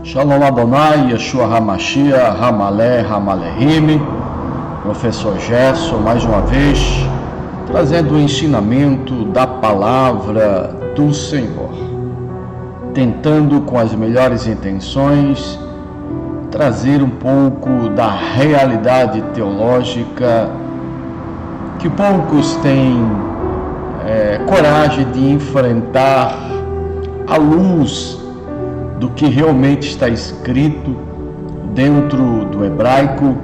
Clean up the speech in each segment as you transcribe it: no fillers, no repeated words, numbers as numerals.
Shalom Adonai, Yeshua HaMashiach, Hamalé, Hamalehim, professor Gerson, mais uma vez, trazendo o ensinamento da palavra do Senhor, tentando com as melhores intenções trazer um pouco da realidade teológica que poucos têm coragem de enfrentar à luz do que realmente está escrito dentro do hebraico,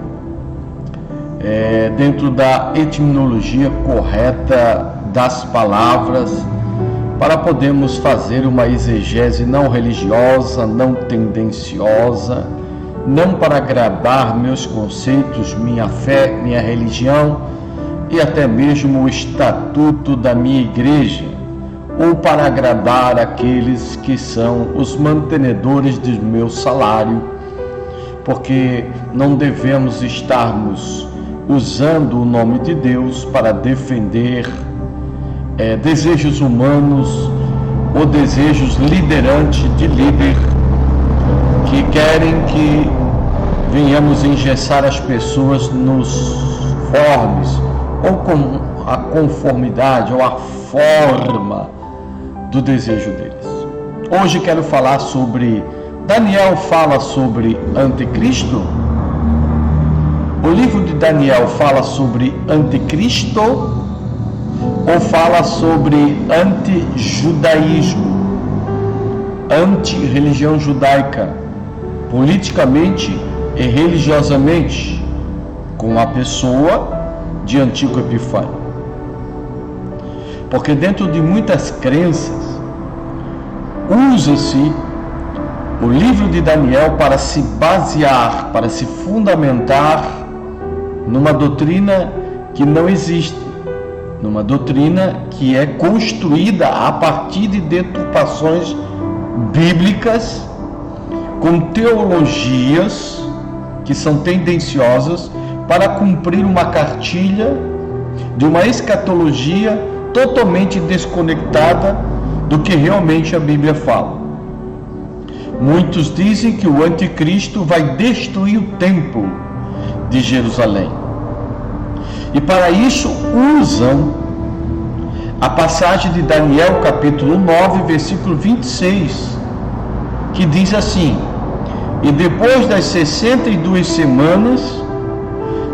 dentro da etimologia correta das palavras, para podermos fazer uma exegese não religiosa, não tendenciosa, não para agradar meus conceitos, minha fé, minha religião e até mesmo o estatuto da minha igreja, ou para agradar aqueles que são os mantenedores do meu salário, porque não devemos estarmos usando o nome de Deus para defender desejos humanos ou desejos liderantes de líder que querem que venhamos engessar as pessoas nos formes ou com a conformidade ou a forma do desejo deles. Hoje quero falar sobre Daniel fala sobre anticristo. O livro de Daniel fala sobre anticristo ou fala sobre anti-judaísmo, anti-religião judaica, politicamente e religiosamente, com a pessoa de Antíoco Epifânio? Porque dentro de muitas crenças usa-se o livro de Daniel para se basear, para se fundamentar numa doutrina que não existe, numa doutrina que é construída a partir de deturpações bíblicas, com teologias que são tendenciosas para cumprir uma cartilha de uma escatologia totalmente desconectada do que realmente a Bíblia fala. Muitos dizem que o anticristo vai destruir o templo de Jerusalém. E para isso usam a passagem de Daniel capítulo 9, versículo 26, que diz assim: e depois das 62 semanas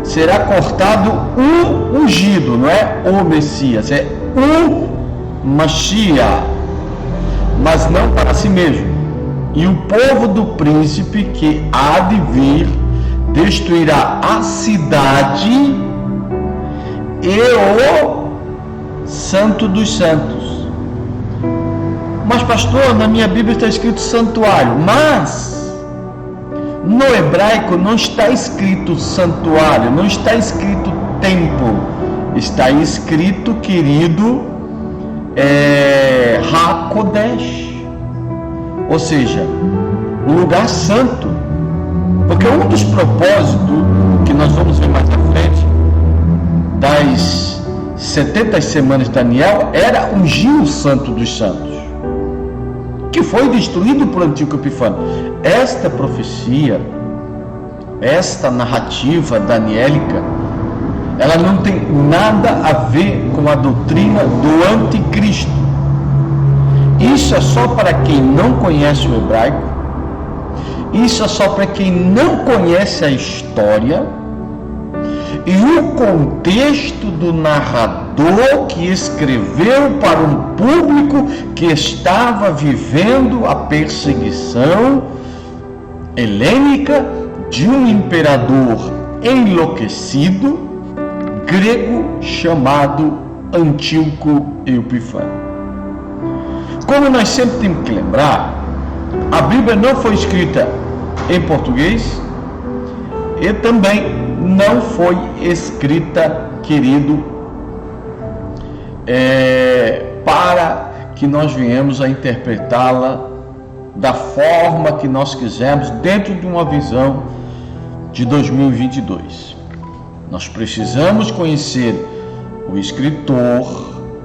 será cortado o ungido, não é o Messias, é o Mashiach, mas não para si mesmo. E o povo do príncipe que há de vir destruirá a cidade e o santo dos santos. Mas pastor, na minha Bíblia está escrito santuário, mas no hebraico não está escrito santuário, não está escrito templo, está escrito, querido, HaKodesh, ou seja, o lugar santo. Porque um dos propósitos que nós vamos ver mais à frente das 70 semanas de Daniel era ungir o santo dos santos, que foi destruído por Antíoco Epifânio. Esta profecia, esta narrativa daniélica, ela não tem nada a ver com a doutrina do anticristo. Isso é só para quem não conhece o hebraico, isso é só para quem não conhece a história e o contexto do narrador que escreveu para um público que estava vivendo a perseguição helênica de um imperador enlouquecido grego chamado Antíoco Epifânio. Como nós sempre temos que lembrar, a Bíblia não foi escrita em português e também não foi escrita, querido, para que nós venhamos a interpretá-la da forma que nós quisermos dentro de uma visão de 2022. Nós precisamos conhecer o escritor,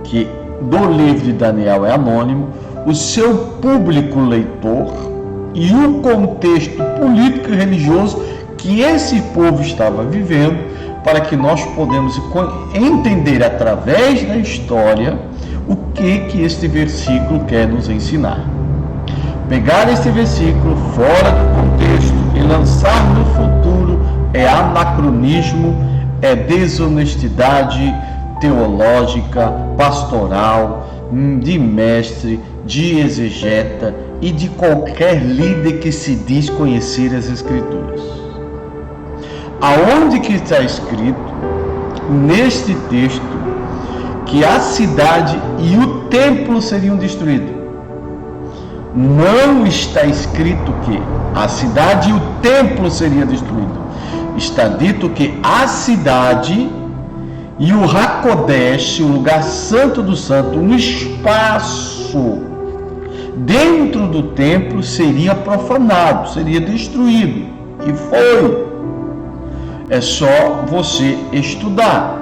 que do livro de Daniel é anônimo, o seu público leitor, e o contexto político e religioso que esse povo estava vivendo, para que nós podemos entender através da história o que este versículo quer nos ensinar. Pegar este versículo fora do contexto e lançar no futuro é anacronismo, é desonestidade teológica, pastoral, de mestre, de exegeta e de qualquer líder que se diz conhecer as Escrituras. Aonde que está escrito neste texto que a cidade e o templo seriam destruídos? Não está escrito que a cidade e o templo seriam destruídos. Está dito que a cidade e o Hakodesh, o lugar santo do santo, um espaço dentro do templo, seria profanado, seria destruído. E foi. É só você estudar.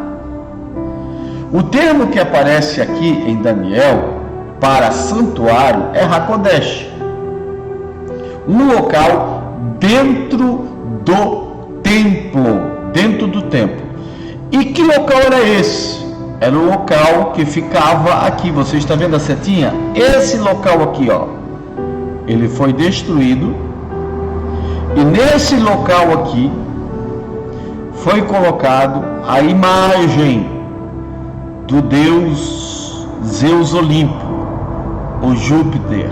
O termo que aparece aqui em Daniel para santuário é Hakodesh, um local dentro do templo, E que local era esse? Era o local que ficava aqui. Você está vendo a setinha? Esse local aqui, ó, ele foi destruído, e nesse local aqui foi colocado a imagem do deus Zeus Olimpo, o Júpiter,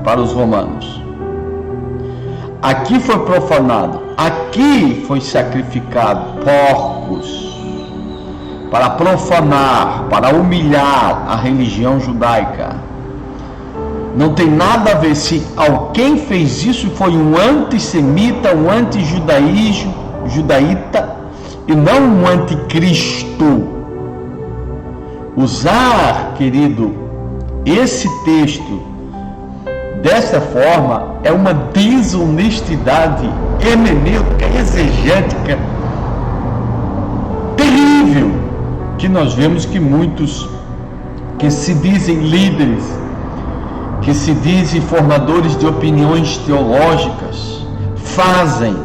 para os romanos. Aqui foi profanado, aqui foi sacrificado porcos para profanar, para humilhar a religião judaica. Não tem nada a ver se alguém fez isso foi um antissemita, um antijudaíta e não um anticristo. Usar, querido, esse texto dessa forma é uma desonestidade hermenêutica, exegética terrível, que nós vemos que muitos que se dizem líderes, que se dizem formadores de opiniões teológicas, fazem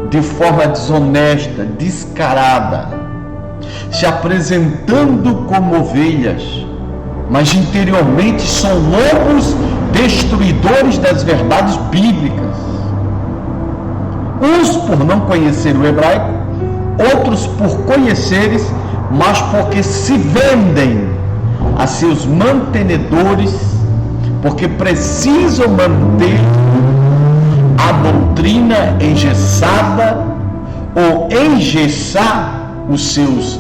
de forma desonesta, descarada, se apresentando como ovelhas, mas interiormente são lobos destruidores das verdades bíblicas. Uns por não conhecer o hebraico, outros por conheceres, mas porque se vendem a seus mantenedores, porque precisam manter a doutrina engessada ou engessar os seus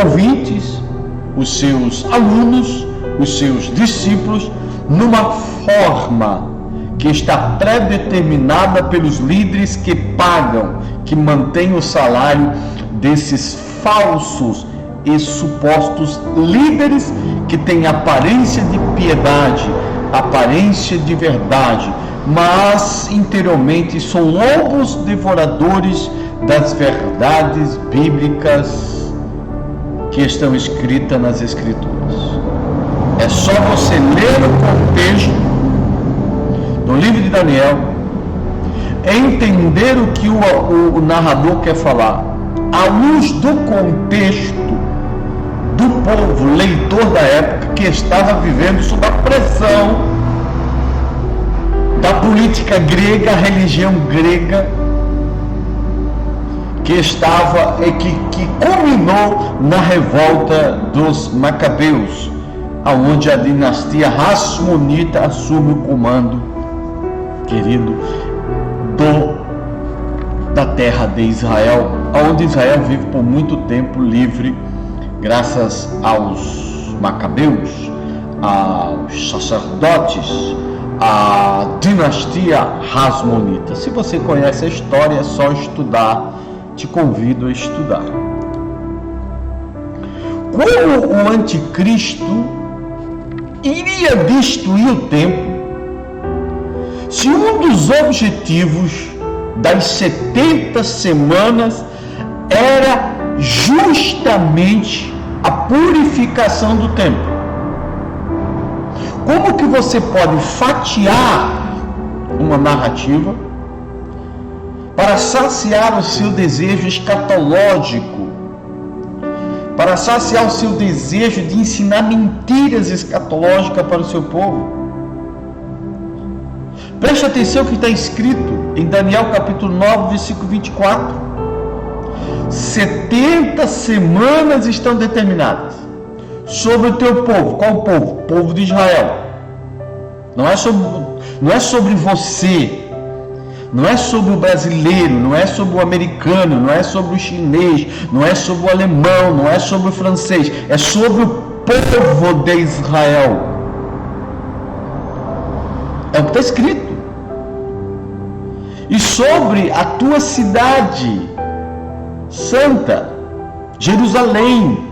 ouvintes, os seus alunos, os seus discípulos, numa forma que está predeterminada pelos líderes que pagam, que mantêm o salário desses falsos e supostos líderes que têm aparência de piedade, aparência de verdade, mas interiormente são lobos devoradores das verdades bíblicas que estão escritas nas Escrituras. É só você ler o contexto do livro de Daniel, entender o que o narrador quer falar, à luz do contexto do povo leitor da época, que estava vivendo sob a pressão da política grega, a religião grega, que culminou na revolta dos Macabeus, aonde a dinastia Hasmonita assume o comando, querido, da terra de Israel, onde Israel vive por muito tempo livre, graças aos Macabeus, aos sacerdotes, à dinastia Hasmonita. Se você conhece a história, é só estudar. Te convido a estudar. Como o anticristo iria destruir o templo, se um dos objetivos das 70 semanas era justamente a purificação do templo? Como que você pode fatiar uma narrativa, para saciar o seu desejo escatológico, para saciar o seu desejo de ensinar mentiras escatológicas para o seu povo. Preste atenção que está escrito em Daniel capítulo 9, versículo 24. 70 semanas estão determinadas sobre o teu povo. Qual o povo? O povo de Israel. Não é sobre você, não é sobre o brasileiro, não é sobre o americano, não é sobre o chinês, não é sobre o alemão, não é sobre o francês, é sobre o povo de Israel. É o que está escrito. E sobre a tua cidade santa, Jerusalém,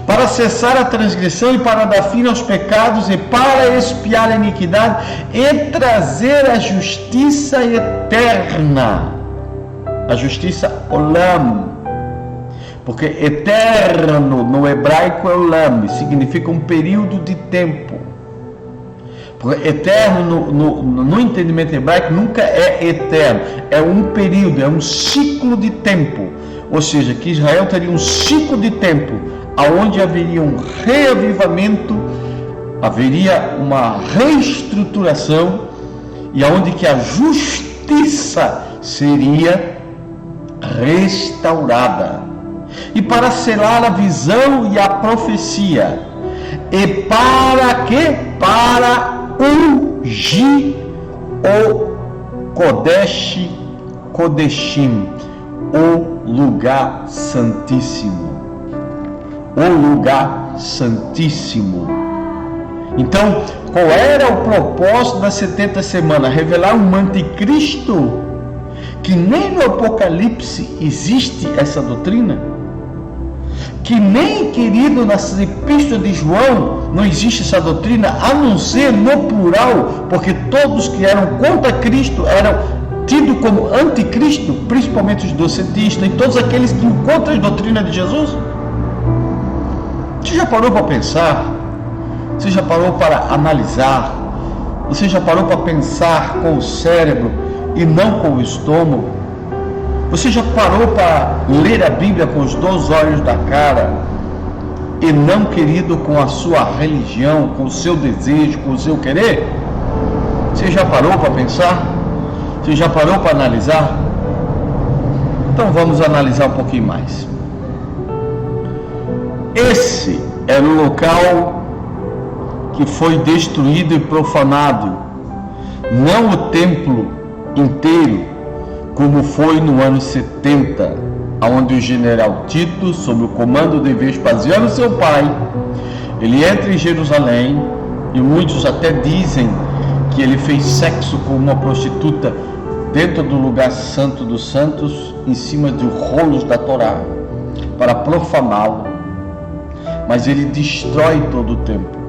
para cessar a transgressão e para dar fim aos pecados e para expiar a iniquidade e trazer a justiça eterna, a justiça olam, porque eterno no hebraico é olam, significa um período de tempo. Porque eterno no entendimento hebraico nunca é eterno, é um período, é um ciclo de tempo. Ou seja, que Israel teria um ciclo de tempo aonde haveria um reavivamento, haveria uma reestruturação e aonde que a justiça seria restaurada. E para selar a visão e a profecia, e para quê? Para ungir o Kodesh Kodeshim, o lugar santíssimo. O lugar santíssimo. Então, qual era o propósito das 70 semanas? Revelar um anticristo, que nem no Apocalipse existe essa doutrina, que nem, querido, nas epístolas de João não existe essa doutrina, a não ser no plural, porque todos que eram contra Cristo eram tidos como anticristo, principalmente os docetistas e todos aqueles que encontram a doutrina de Jesus. Você já parou para pensar? Você já parou para analisar? Você já parou para pensar com o cérebro e não com o estômago? Você já parou para ler a Bíblia com os 2 olhos da cara e não, querido, com a sua religião, com o seu desejo, com o seu querer? Você já parou para pensar? Você já parou para analisar? Então vamos analisar um pouquinho mais. Esse era o local que foi destruído e profanado, não o templo inteiro, como foi no ano 70, onde o general Tito, sob o comando de Vespasiano, seu pai, ele entra em Jerusalém, e muitos até dizem que ele fez sexo com uma prostituta dentro do lugar santo dos santos, em cima de rolos da Torá, para profaná-lo. Mas ele destrói todo o templo.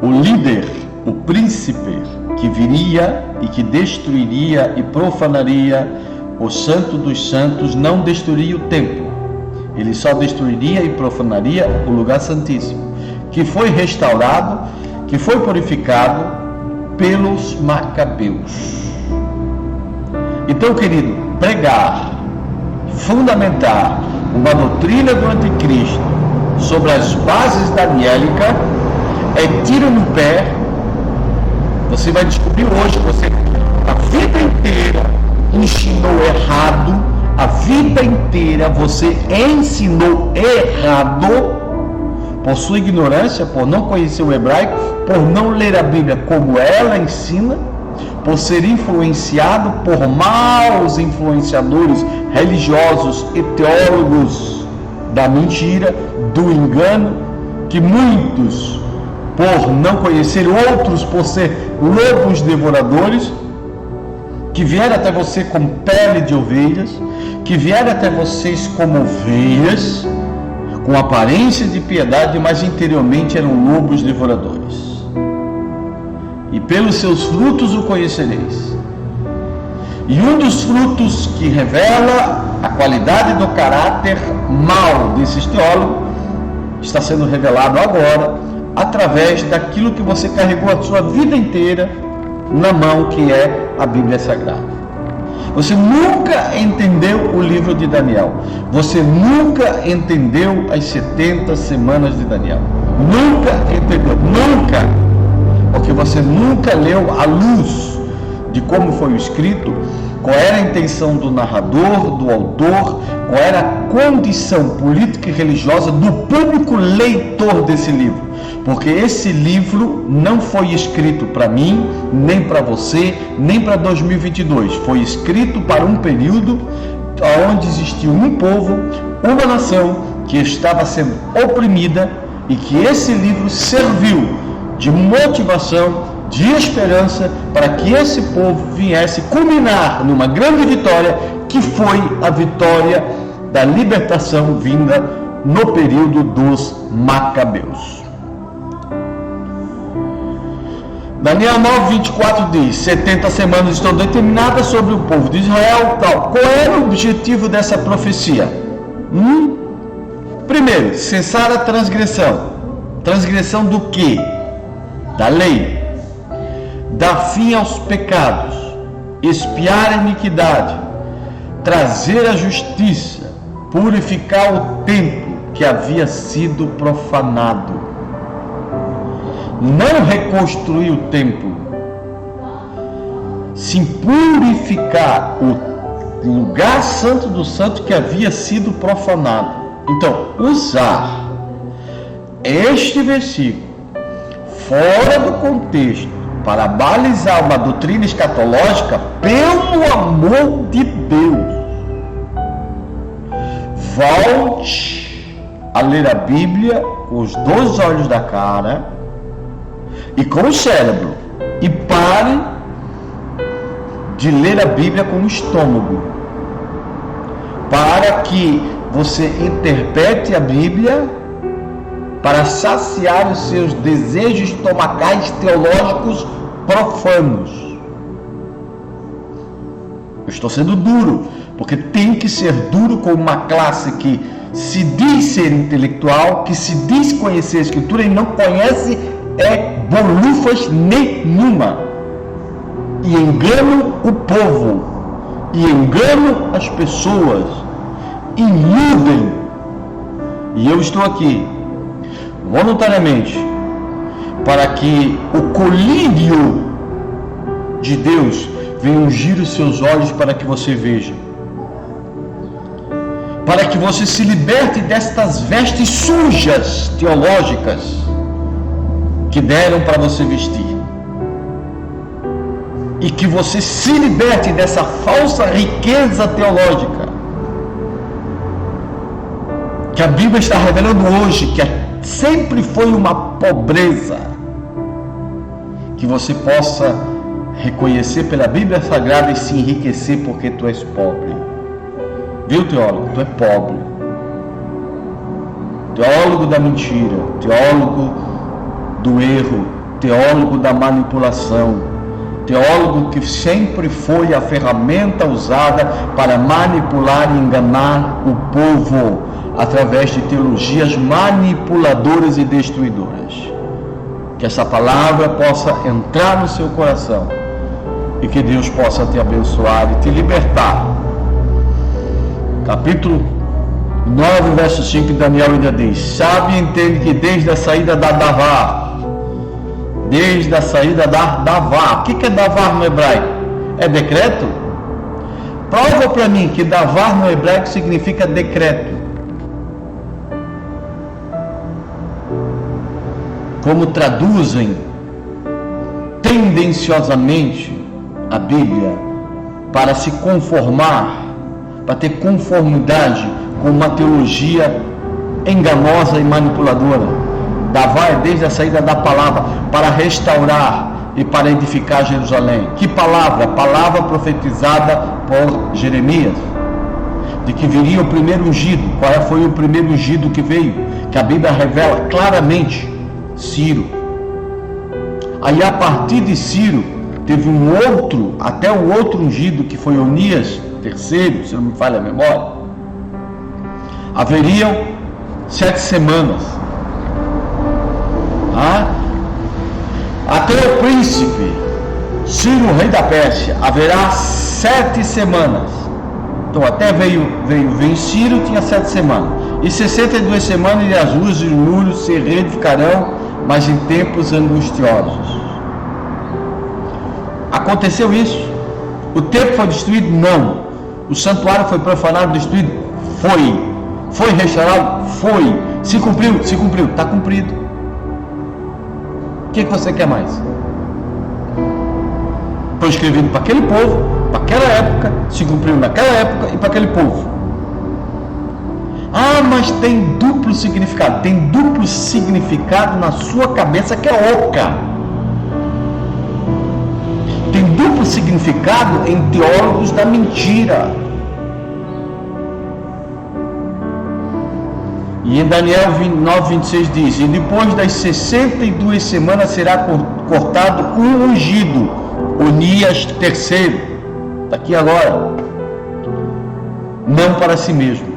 O líder, o príncipe que viria e que destruiria e profanaria o santo dos santos, não destruiria o templo. Ele só destruiria e profanaria o lugar santíssimo, que foi restaurado, que foi purificado pelos macabeus. Então, querido, pregar, fundamentar uma doutrina do anticristo sobre as bases daniélicas é tiro no pé. Você vai descobrir hoje que você a vida inteira ensinou errado, a vida inteira você ensinou errado por sua ignorância, por não conhecer o hebraico, por não ler a Bíblia como ela ensina, por ser influenciado por maus influenciadores religiosos e teólogos da mentira, do engano, que muitos, por não conhecer, outros por ser lobos devoradores, que vieram até você com pele de ovelhas, que vieram até vocês como ovelhas, com aparência de piedade, mas interiormente eram lobos devoradores. E pelos seus frutos o conhecereis. E um dos frutos que revela a qualidade do caráter mau desses teólogos está sendo revelado agora através daquilo que você carregou a sua vida inteira na mão, que é a Bíblia Sagrada. Você nunca entendeu o livro de Daniel. Você nunca entendeu as 70 semanas de Daniel. Nunca entendeu, nunca. Porque você nunca leu à luz de como foi escrito, qual era a intenção do narrador, do autor, qual era a condição política e religiosa do público leitor desse livro. Porque esse livro não foi escrito para mim, nem para você, nem para 2022. Foi escrito para um período onde existiu um povo, uma nação que estava sendo oprimida, e que esse livro serviu de motivação, de esperança, para que esse povo viesse culminar numa grande vitória, que foi a vitória da libertação vinda no período dos Macabeus. Daniel 9:24 diz: 70 semanas estão determinadas sobre o povo de Israel. Tal. Qual era o objetivo dessa profecia? Primeiro, cessar a transgressão. Transgressão do quê? Da lei. Dar fim aos pecados. Expiar a iniquidade. Trazer a justiça. Purificar o templo que havia sido profanado. Não reconstruir o templo, sim purificar o lugar santo do santo que havia sido profanado. Então, usar este versículo fora do contexto para balizar uma doutrina escatológica, pelo amor de Deus, volte a ler a Bíblia com os 2 olhos da cara e com o cérebro, e pare de ler a Bíblia com o estômago, para que você interprete a Bíblia para saciar os seus desejos estomacais teológicos profanos. Eu estou sendo duro, porque tem que ser duro com uma classe que se diz ser intelectual, que se diz conhecer a Escritura e não conhece bolufas nenhuma, e enganam o povo, e enganam as pessoas, iludem. E eu estou aqui voluntariamente para que o colírio de Deus venha ungir os seus olhos para que você veja, para que você se liberte destas vestes sujas teológicas que deram para você vestir, e que você se liberte dessa falsa riqueza teológica que a Bíblia está revelando hoje, que sempre foi uma pobreza, que você possa reconhecer pela Bíblia Sagrada e se enriquecer porque tu és pobre. Viu, teólogo? Tu é pobre. Teólogo da mentira, teólogo do erro, teólogo da manipulação, teólogo que sempre foi a ferramenta usada para manipular e enganar o povo através de teologias manipuladoras e destruidoras. Que essa palavra possa entrar no seu coração e que Deus possa te abençoar e te libertar. Capítulo 9, verso 5 de Daniel ainda diz: sabe e entende que desde a saída da Davar, desde a saída da Davar. O que é Davar no hebraico? É decreto? Prova para mim que Davar no hebraico significa decreto. Como traduzem tendenciosamente a Bíblia para se conformar, para ter conformidade com uma teologia enganosa e manipuladora. Davar é desde a saída da palavra, para restaurar e para edificar Jerusalém. Que palavra? Palavra profetizada por Jeremias, de que viria o primeiro ungido. Qual foi o primeiro ungido que veio? Que a Bíblia revela claramente: Ciro. Aí a partir de Ciro teve um outro, até o outro ungido, que foi Onias III, se não me falha a memória. Haveriam 7 semanas. Até o príncipe Ciro, rei da Pérsia, haverá 7 semanas. Então até veio Ciro, tinha 7 semanas. E 62 semanas e as ruas e os muros se reedificarão, mas em tempos angustiosos. Aconteceu isso? O templo foi destruído? Não. O santuário foi profanado, destruído? Foi. Foi restaurado? Foi. Se cumpriu? Se cumpriu. Está cumprido. O que você quer mais? Foi escrevido para aquele povo, para aquela época, se cumpriu naquela época e para aquele povo. Mas tem duplo significado. Tem duplo significado na sua cabeça que é oca. Tem duplo significado em teólogos da mentira. E em Daniel 9:26 diz: e depois das 62 semanas será cortado um ungido, Onias III, daqui agora, não para si mesmo.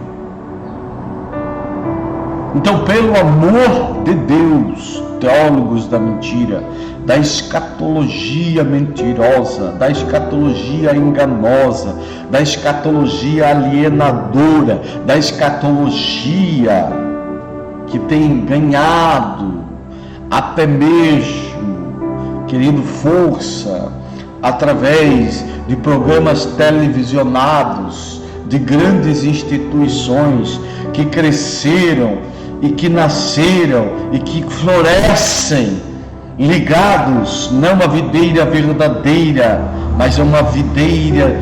Então, pelo amor de Deus, teólogos da mentira, da escatologia mentirosa, da escatologia enganosa, da escatologia alienadora, da escatologia que tem ganhado até mesmo, querendo força, através de programas televisionados, de grandes instituições que cresceram e que nasceram e que florescem, ligados não a uma videira verdadeira, mas a uma videira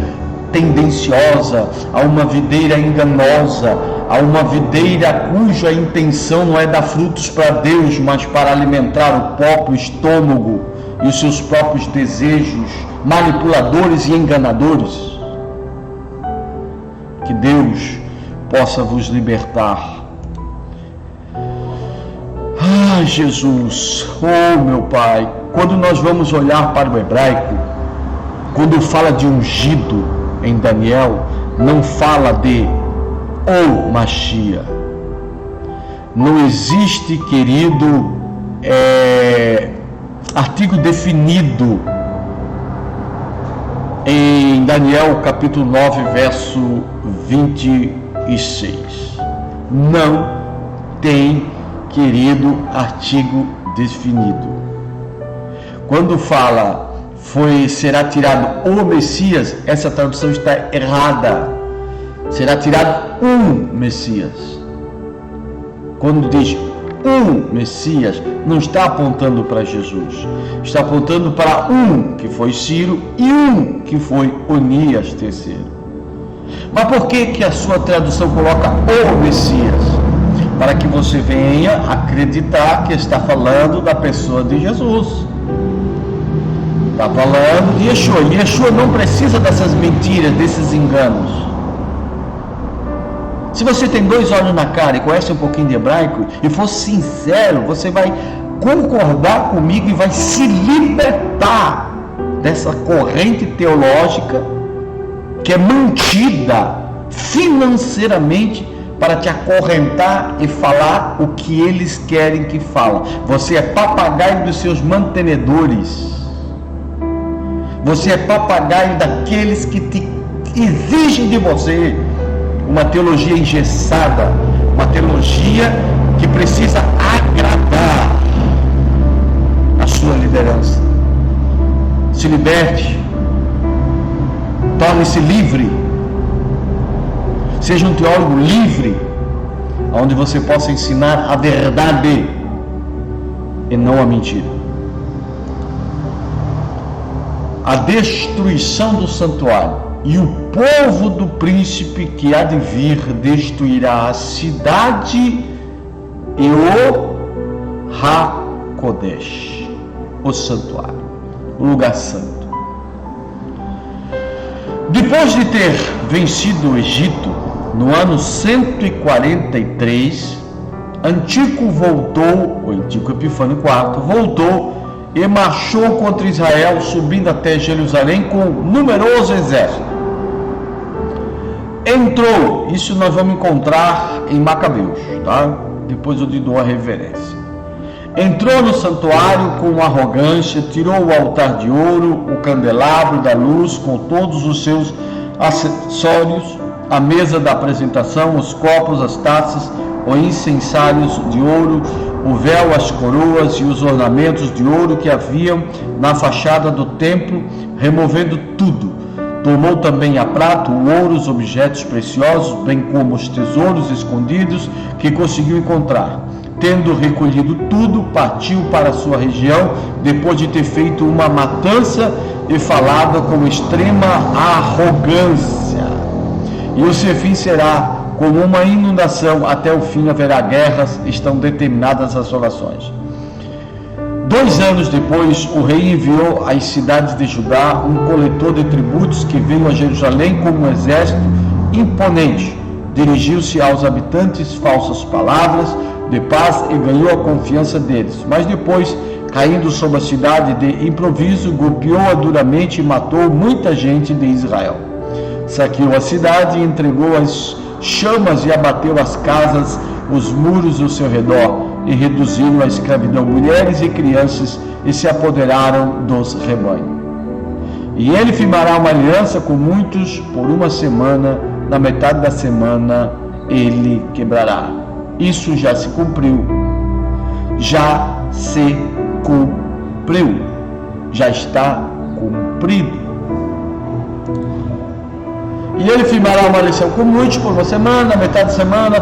tendenciosa, a uma videira enganosa, a uma videira cuja intenção não é dar frutos para Deus, mas para alimentar o próprio estômago e os seus próprios desejos manipuladores e enganadores. Que Deus possa vos libertar. Jesus, meu Pai, quando nós vamos olhar para o hebraico, quando fala de ungido em Daniel, não fala de o Mashiach. Não existe, querido, artigo definido em Daniel capítulo 9, verso 26. Não tem, querido, artigo definido. Quando fala será tirado o Messias, essa tradução está errada. Será tirado um Messias. Quando diz um Messias, não está apontando para Jesus, está apontando para um que foi Ciro e um que foi Onias III. Mas por que a sua tradução coloca o Messias? Para que você venha acreditar que está falando da pessoa de Jesus. Está falando de Yeshua. E Yeshua não precisa dessas mentiras, desses enganos. Se você tem 2 olhos na cara e conhece um pouquinho de hebraico e for sincero, você vai concordar comigo e vai se libertar dessa corrente teológica que é mantida financeiramente para te acorrentar e falar o que eles querem que fala. Você é papagaio dos seus mantenedores. Você é papagaio daqueles que te exigem de você uma teologia engessada, uma teologia que precisa agradar a sua liderança. Se liberte, torne-se livre, seja um teólogo livre, onde você possa ensinar a verdade e não a mentira. A destruição do santuário e o povo do príncipe que há de vir destruirá a cidade e o HaKodesh, o santuário, o lugar santo. Depois de ter vencido o Egito, no ano 143, Antíoco Epifânio IV voltou e marchou contra Israel, subindo até Jerusalém com um numeroso exército. Entrou, isso nós vamos encontrar em Macabeus, tá? Depois eu te dou a referência. Entrou no santuário com arrogância, tirou o altar de ouro, o candelabro da luz com todos os seus acessórios, a mesa da apresentação, os copos, as taças, os incensários de ouro, o véu, as coroas e os ornamentos de ouro que haviam na fachada do templo, removendo tudo. Tomou também a prata, o ouro, os objetos preciosos, bem como os tesouros escondidos que conseguiu encontrar. Tendo recolhido tudo, partiu para a sua região, depois de ter feito uma matança e falado com extrema arrogância. E o seu fim será como uma inundação, até o fim haverá guerras, estão determinadas as assolações. 2 anos depois, o rei enviou às cidades de Judá um coletor de tributos que veio a Jerusalém com um exército imponente. Dirigiu-se aos habitantes falsas palavras de paz e ganhou a confiança deles. Mas depois, caindo sobre a cidade de improviso, golpeou-a duramente e matou muita gente de Israel. Saqueou a cidade e entregou as chamas e abateu as casas, os muros ao seu redor, e reduziram à escravidão mulheres e crianças e se apoderaram dos rebanhos. E ele firmará uma aliança com muitos por 1 semana, na metade da semana ele quebrará. Isso já se cumpriu. Já se cumpriu. Já está cumprido. E ele firmará uma aliança com muitos por 1 semana, na metade da semana,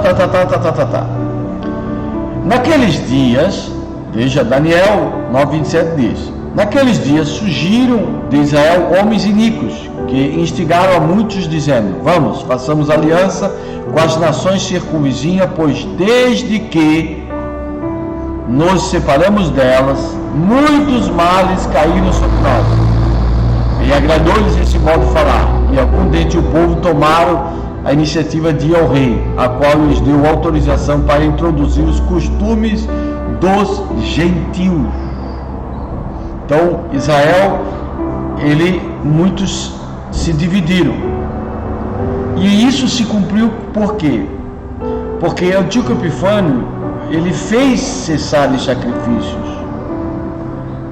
Naqueles dias, veja Daniel 9:27 diz: naqueles dias surgiram de Israel homens iníquos, que instigaram a muitos, dizendo: vamos, façamos aliança com as nações circunvizinhas, pois desde que nos separamos delas, muitos males caíram sobre nós. E agradou-lhes esse modo de falar, e algum dentre o povo tomaram a iniciativa de ir ao rei, a qual lhes deu autorização para introduzir os costumes dos gentios. Então, Israel, muitos se dividiram. E isso se cumpriu por quê? Porque Antíoco Epifânio, ele fez cessar os sacrifícios,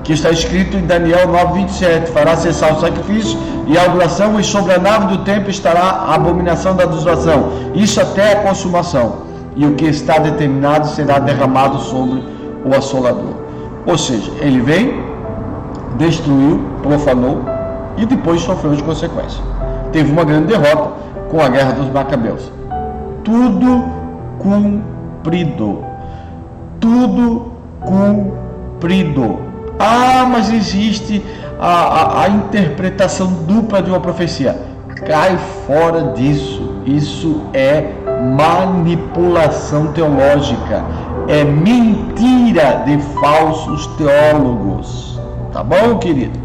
que está escrito em Daniel 9:27, fará cessar o sacrifício e a adoração, e sobre a nave do templo estará a abominação da desolação, isso até a consumação, e o que está determinado será derramado sobre o assolador. Ou seja, ele veio, destruiu, profanou e depois sofreu as consequências. Teve uma grande derrota com a guerra dos Macabeus. Tudo cumprido. Tudo cumprido. Ah, mas existe a interpretação dupla de uma profecia. Cai fora disso. Isso é manipulação teológica. É mentira de falsos teólogos. Tá bom, querido?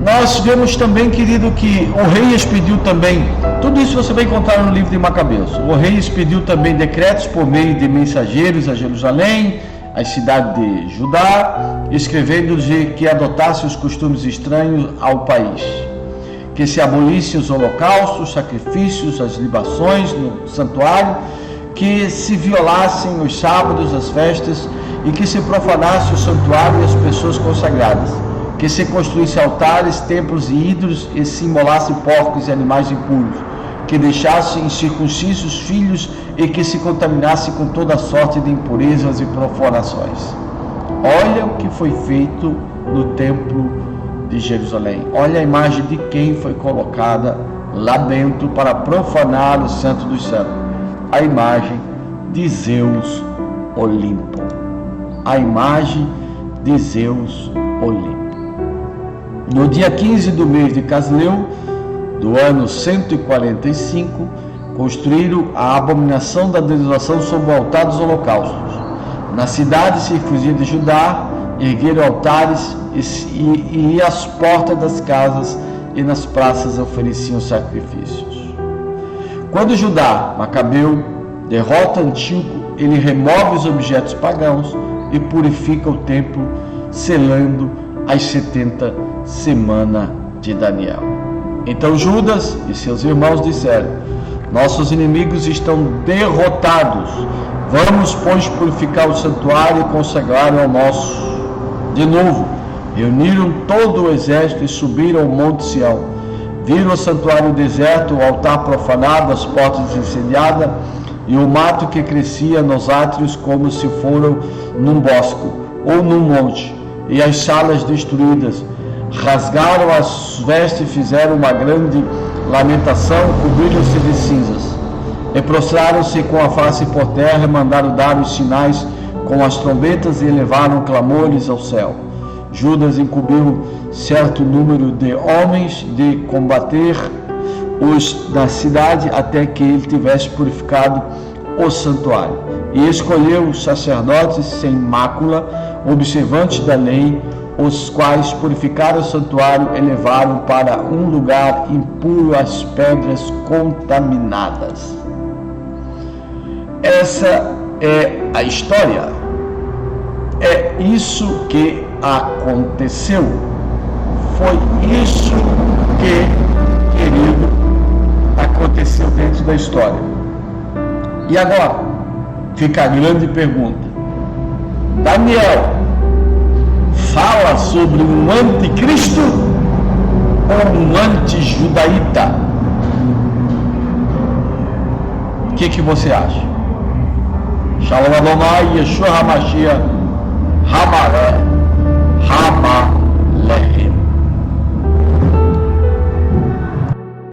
Nós vemos também, querido, que o rei expediu também, tudo isso você vai encontrar no livro de Macabeus. O rei expediu também decretos por meio de mensageiros a Jerusalém, a cidade de Judá, escrevendo-lhes que adotasse os costumes estranhos ao país, que se abolissem os holocaustos, os sacrifícios, as libações no santuário, que se violassem os sábados, as festas, e que se profanasse o santuário e as pessoas consagradas, que se construísse altares, templos e ídolos, e se imolassem porcos e animais impuros, que deixasse incircuncisos filhos e que se contaminasse com toda sorte de impurezas e profanações. Olha o que foi feito no templo de Jerusalém. Olha a imagem de quem foi colocada lá dentro para profanar o Santo dos Santos. A imagem de Zeus Olimpo. A imagem de Zeus Olimpo. No dia 15 do mês de Casleu, do ano 145, construíram a abominação da desolação sobre o altar dos holocaustos. Na cidade circunvizinha de Judá, ergueram altares e às portas das casas e nas praças ofereciam sacrifícios. Quando Judá, Macabeu, derrota Antíoco, ele remove os objetos pagãos e purifica o templo, selando as 70 semanas de Daniel. Então Judas e seus irmãos disseram: nossos inimigos estão derrotados, Vamos, pois, purificar o santuário e consagrar ao nosso. De novo, reuniram todo o exército e subiram ao monte Sião. Viram o santuário deserto, o altar profanado, as portas incendiadas e o mato que crescia nos átrios como se foram num bosque ou num monte, e as salas destruídas. Rasgaram as vestes, fizeram uma grande lamentação, cobriram-se de cinzas. E prostraram-se com a face por terra, mandaram dar os sinais com as trombetas e elevaram clamores ao céu. Judas incumbiu certo número de homens de combater os da cidade até que ele tivesse purificado o santuário. E escolheu os sacerdotes sem mácula, observantes da lei, os quais purificaram o santuário e levaram para um lugar impuro as pedras contaminadas. Essa é a história. É isso que aconteceu. Foi isso que, querido, aconteceu dentro da história. E agora, fica a grande pergunta. Daniel fala sobre um anticristo ou um antijudaíta? O que você acha? Shalom Adonai, Yeshua HaMashiach, Hamaré, Hama